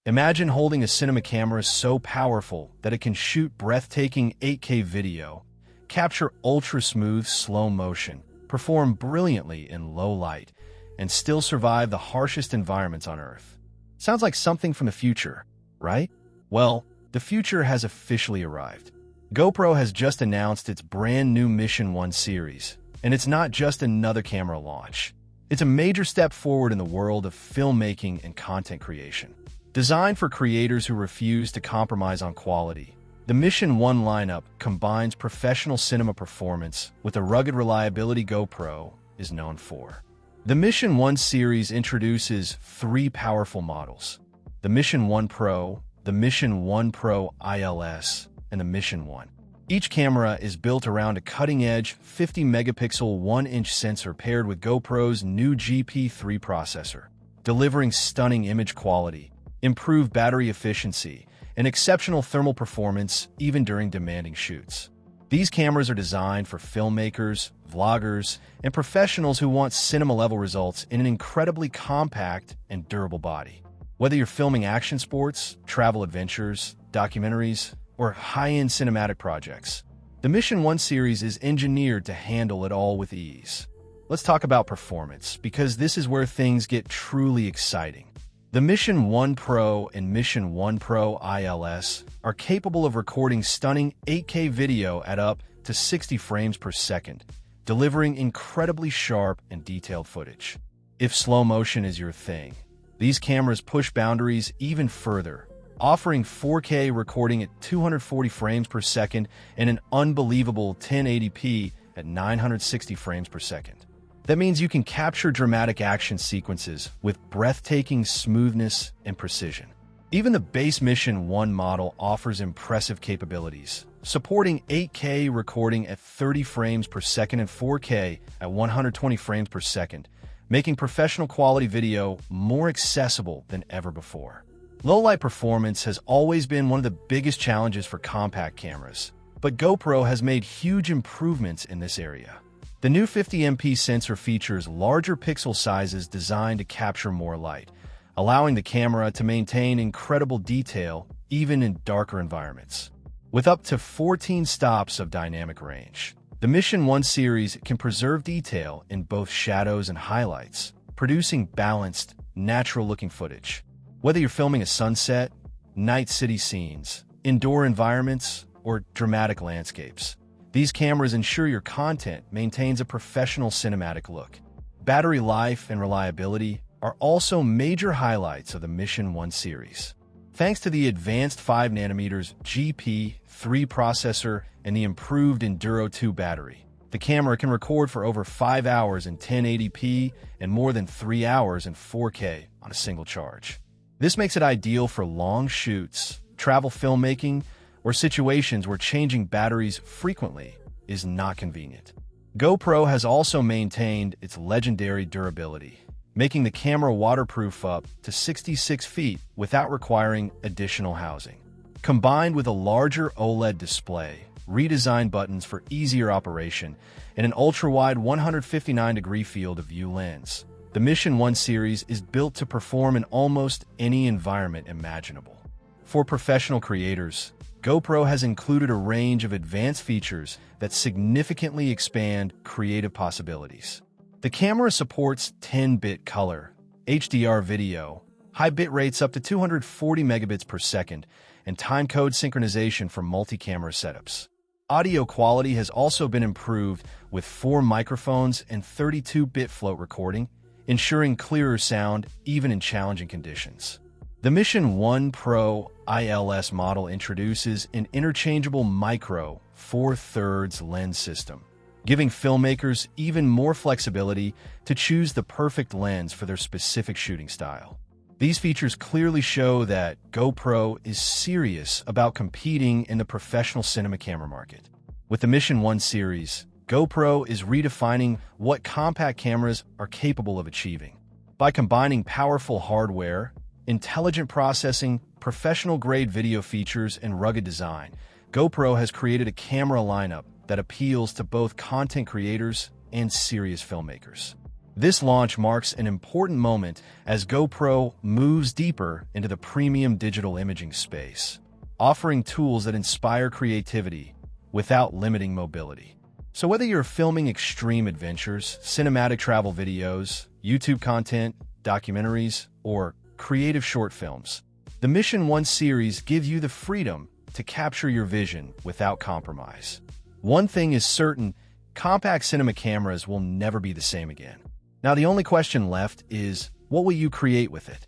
Imagine holding a cinema camera so powerful that it can shoot breathtaking 8K video, capture ultra-smooth slow motion, perform brilliantly in low light, and still survive the harshest environments on Earth. Sounds like something from the future, right? Well, the future has officially arrived. GoPro has just announced its brand new Mission 1 series, and it's not just another camera launch. It's a major step forward in the world of filmmaking and content creation. Designed for creators who refuse to compromise on quality, the Mission 1 lineup combines professional cinema performance with the rugged reliability GoPro is known for. The Mission 1 series introduces three powerful models: the Mission 1 Pro, the Mission 1 Pro ILS, and the Mission 1. Each camera is built around a cutting-edge 50-megapixel 1-inch sensor paired with GoPro's new GP3 processor, delivering stunning image quality, improved battery efficiency, and exceptional thermal performance even during demanding shoots. These cameras are designed for filmmakers, vloggers, and professionals who want cinema-level results in an incredibly compact and durable body. Whether you're filming action sports, travel adventures, documentaries, or high-end cinematic projects, the Mission 1 series is engineered to handle it all with ease. Let's talk about performance, because this is where things get truly exciting. The Mission 1 Pro and Mission 1 Pro ILS are capable of recording stunning 8K video at up to 60 frames per second, delivering incredibly sharp and detailed footage. If slow motion is your thing, these cameras push boundaries even further, offering 4K recording at 240 frames per second and an unbelievable 1080p at 960 frames per second. That means you can capture dramatic action sequences with breathtaking smoothness and precision. Even the base Mission 1 model offers impressive capabilities, supporting 8K recording at 30 frames per second and 4K at 120 frames per second, making professional quality video more accessible than ever before. Low-light performance has always been one of the biggest challenges for compact cameras, but GoPro has made huge improvements in this area. The new 50MP sensor features larger pixel sizes designed to capture more light, allowing the camera to maintain incredible detail even in darker environments. With up to 14 stops of dynamic range, the Mission 1 series can preserve detail in both shadows and highlights, producing balanced, natural-looking footage. Whether you're filming a sunset, night city scenes, indoor environments, or dramatic landscapes, these cameras ensure your content maintains a professional cinematic look. Battery life and reliability are also major highlights of the Mission 1 series. Thanks to the advanced 5nm GP3 processor and the improved Enduro 2 battery, the camera can record for over 5 hours in 1080p and more than 3 hours in 4K on a single charge. This makes it ideal for long shoots, travel filmmaking, or situations where changing batteries frequently is not convenient. GoPro has also maintained its legendary durability, making the camera waterproof up to 66 feet without requiring additional housing. Combined with a larger OLED display, redesigned buttons for easier operation, and an ultra-wide 159-degree field of view lens, the Mission 1 series is built to perform in almost any environment imaginable. For professional creators, GoPro has included a range of advanced features that significantly expand creative possibilities. The camera supports 10-bit color, HDR video, high bit rates up to 240 megabits per second, and timecode synchronization for multi-camera setups. Audio quality has also been improved with 4 microphones and 32-bit float recording, ensuring clearer sound even in challenging conditions. The Mission 1 Pro ILS model introduces an interchangeable micro 4/3 lens system, giving filmmakers even more flexibility to choose the perfect lens for their specific shooting style. These features clearly show that GoPro is serious about competing in the professional cinema camera market. With the Mission 1 series, GoPro is redefining what compact cameras are capable of achieving. By combining powerful hardware, intelligent processing, professional-grade video features, and rugged design, GoPro has created a camera lineup that appeals to both content creators and serious filmmakers. This launch marks an important moment as GoPro moves deeper into the premium digital imaging space, offering tools that inspire creativity without limiting mobility. So whether you're filming extreme adventures, cinematic travel videos, YouTube content, documentaries, or creative short films, the Mission 1 series gives you the freedom to capture your vision without compromise. One thing is certain, compact cinema cameras will never be the same again. Now the only question left is, what will you create with it?